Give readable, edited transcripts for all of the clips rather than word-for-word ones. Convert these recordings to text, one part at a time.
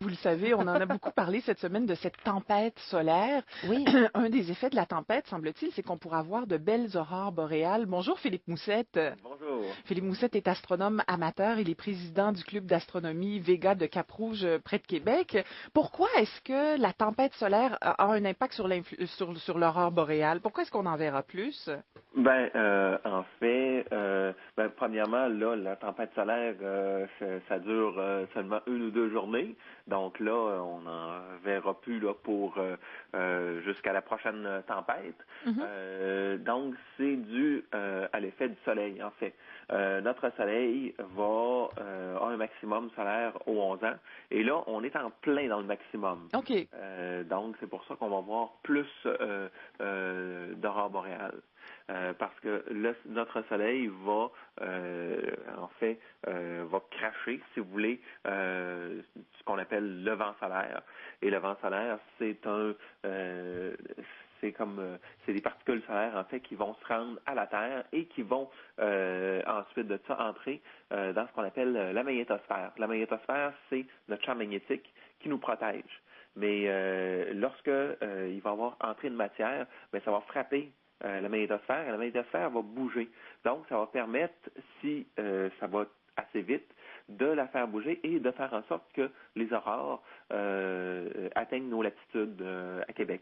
Vous le savez, on en a beaucoup parlé cette semaine de cette tempête solaire. Oui, Un des effets de la tempête, semble-t-il, c'est qu'on pourra avoir de belles aurores boréales. Bonjour Philippe Moussette. Bonjour. Philippe Moussette est astronome amateur. Il est président du club d'astronomie Vega de Cap-Rouge, près de Québec. Pourquoi est-ce que la tempête solaire a un impact sur l'aurore boréale? Pourquoi est-ce qu'on en verra plus? En fait, premièrement, là, la tempête solaire, ça dure seulement 1 ou 2 journées. Donc là, on n'en verra plus là pour jusqu'à la prochaine tempête. Mhm. Donc, c'est dû à l'effet du soleil, en fait. Notre soleil va a un maximum solaire aux 11 ans. Et là, on est en plein dans le maximum. OK. Donc, c'est pour ça qu'on va voir plus d'aurore boréale. Parce que notre soleil va, va cracher, si vous voulez, ce qu'on appelle le vent solaire. Et le vent solaire, c'est des particules solaires en fait qui vont se rendre à la Terre et qui vont ensuite de ça entrer dans ce qu'on appelle la magnétosphère. La magnétosphère, c'est notre champ magnétique qui nous protège. Mais lorsque il va y avoir entrée de matière, ça va frapper la magnétosphère et la magnétosphère va bouger. Donc, ça va permettre, si ça va assez vite, de la faire bouger et de faire en sorte que les aurores atteignent nos latitudes à Québec.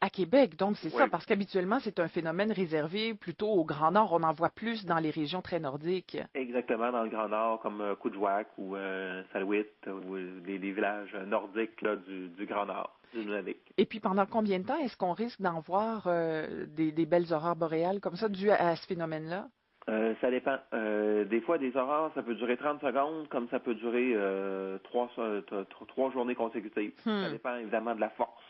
À Québec, donc c'est Oui, ça, parce qu'habituellement, c'est un phénomène réservé plutôt au Grand Nord. On en voit plus dans les régions très nordiques. exactement dans le Grand Nord, comme Coudjouac ou Salouit, ou des villages nordiques là, du Grand Nord, du Nunavik. Et puis, pendant combien de temps est-ce qu'on risque d'en voir des belles aurores boréales comme ça, dues à ce phénomène-là? Ça dépend. Des fois, des aurores, ça peut durer 30 secondes, comme ça peut durer trois journées consécutives. Ça Hmm. dépend évidemment de la force.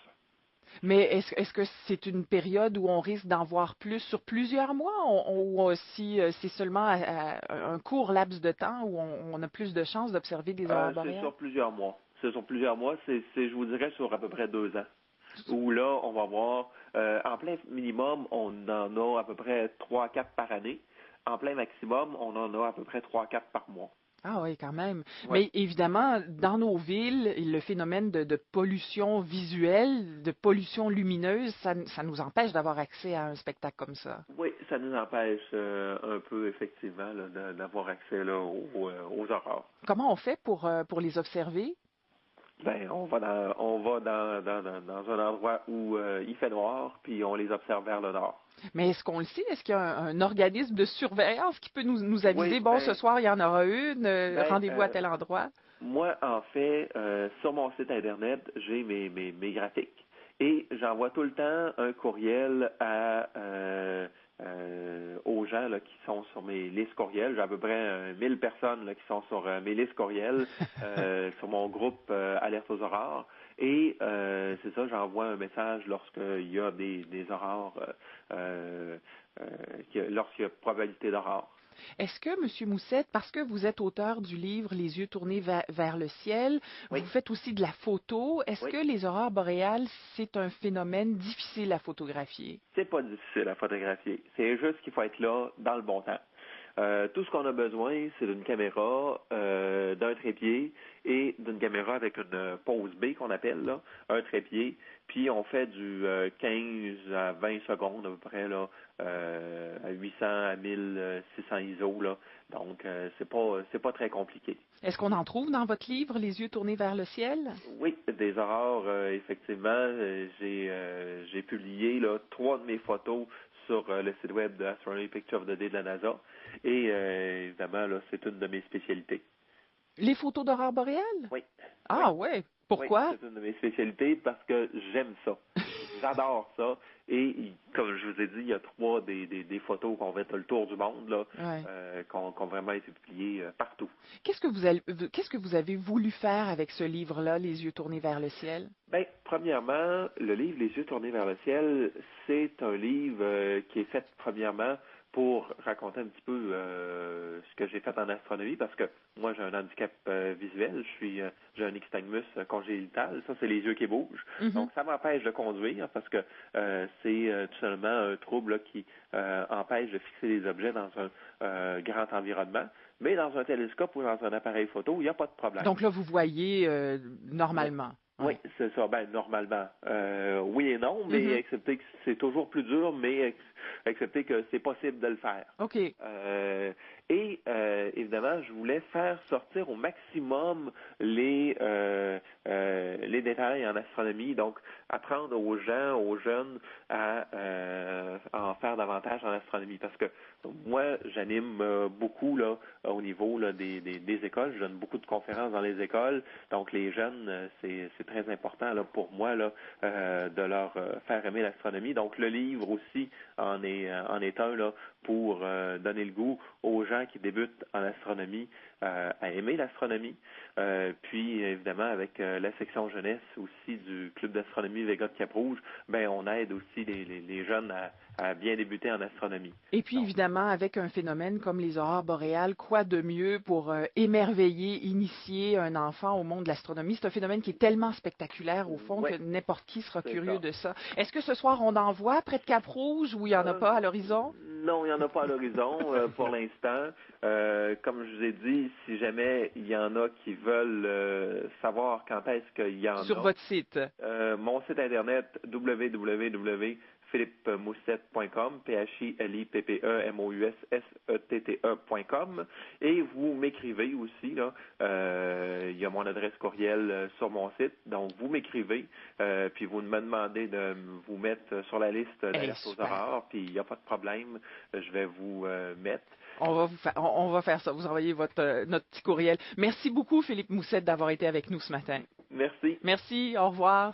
Mais est-ce que c'est une période où on risque d'en voir plus sur plusieurs mois ou si c'est seulement à un court laps de temps où on a plus de chances d'observer des aurores C'est boréales? sur plusieurs mois. C'est sur plusieurs mois. Je vous dirais, sur à peu près 2 ans. Où là, on va voir, en plein minimum, on en a à peu près 3 à 4 par année. En plein maximum, on en a à peu près 3 à 4 par mois. Ah oui, quand même. Ouais. Mais évidemment, dans nos villes, le phénomène de pollution visuelle, de pollution lumineuse, ça nous empêche d'avoir accès à un spectacle comme ça. Oui, ça nous empêche un peu, effectivement, là, d'avoir accès là, aux aurores. Comment on fait pour les observer? On va dans un endroit où il fait noir, puis on les observe vers le nord. Mais est-ce qu'on le sait? Est-ce qu'il y a un organisme de surveillance qui peut nous aviser, Oui, bon, ce soir, il y en aura une, ben, rendez-vous à tel endroit? moi, en fait, sur mon site Internet, j'ai mes graphiques et j'envoie tout le temps un courriel aux gens là, qui sont sur mes listes courriels. J'ai à peu près 1000 personnes là, qui sont sur mes listes courriels, sur mon groupe Alerte aux aurores. Et c'est ça, j'envoie un message lorsqu'il y a des aurores, lorsqu'il y a probabilité d'aurore. Est-ce que, Monsieur Moussette, parce que vous êtes auteur du livre Les yeux tournés vers le ciel, vous Oui, faites aussi de la photo, est-ce oui. que les aurores boréales, c'est un phénomène difficile à photographier? C'est pas difficile à photographier. C'est juste qu'il faut être là dans le bon temps. Tout ce qu'on a besoin, c'est d'une caméra, d'un trépied et d'une caméra avec une pose B qu'on appelle là, un trépied. Puis on fait du 15 à 20 secondes à peu près là, à 800 à 1600 ISO là. Donc c'est pas très compliqué. Est-ce qu'on en trouve dans votre livre Les yeux tournés vers le ciel? Oui, des aurores, effectivement. J'ai publié là 3 de mes photos sur le site web de Astronomy Picture of the Day de la NASA. Et évidemment, là, c'est une de mes spécialités. Les photos d'aurores boréales? Oui, oui, Ah ouais. oui, Pourquoi? c'est une de mes spécialités parce que j'aime ça. J'adore ça. Et comme je vous ai dit, il y a 3 des photos qu'on fait le tour du monde là, Ouais. qui ont vraiment été publiées partout. Qu'est-ce que vous avez voulu faire avec ce livre-là, Les yeux tournés vers le ciel? Ben, premièrement, le livre Les yeux tournés vers le ciel, c'est un livre qui est fait premièrement pour raconter un petit peu ce que j'ai fait en astronomie, parce que moi j'ai un handicap visuel, j'ai un nystagmus congénital, ça c'est les yeux qui bougent, Mhm. donc ça m'empêche de conduire parce que c'est tout simplement un trouble là, qui empêche de fixer les objets dans un grand environnement. Mais dans un télescope ou dans un appareil photo, il n'y a pas de problème. Donc là, vous voyez normalement. Oui, c'est ça. Ben, normalement. Oui et non, mais accepter que c'est toujours plus dur, mais accepter que c'est possible de le faire. OK. Évidemment, je voulais faire sortir au maximum les détails en astronomie, donc apprendre aux gens, aux jeunes à en faire davantage en astronomie. Parce que moi, j'anime beaucoup là au niveau là, des écoles. Je donne beaucoup de conférences dans les écoles. Donc les jeunes, c'est très important là, pour moi là, de leur faire aimer l'astronomie. Donc le livre aussi en est un là, pour donner le goût aux gens qui débutent en astronomie à aimer l'astronomie. Puis évidemment avec la section jeunesse aussi du club d'astronomie Vega de Cap-Rouge, ben on aide aussi les jeunes à bien débuter en astronomie. Et puis, évidemment, avec un phénomène comme les aurores boréales, quoi de mieux pour émerveiller, initier un enfant au monde de l'astronomie? C'est un phénomène qui est tellement spectaculaire, au fond, que n'importe qui sera curieux de ça. Est-ce que ce soir, on en voit près de Cap-Rouge ou il n'y en a pas à l'horizon? Non, il n'y en a pas à l'horizon pour l'instant. Comme je vous ai dit, si jamais il y en a qui veulent savoir quand est-ce qu'il y en a... Sur votre site? Mon site internet, www.philippemoussette.com, philippemoussette.com, et vous m'écrivez aussi, là, il y a mon adresse courriel sur mon site, donc vous m'écrivez, puis vous me demandez de vous mettre sur la liste d'alerte aux aurores, puis il n'y a pas de problème, je vais vous mettre. On va faire ça, vous envoyez notre petit courriel. Merci beaucoup, Philippe Moussette, d'avoir été avec nous ce matin. Merci. Merci, au revoir.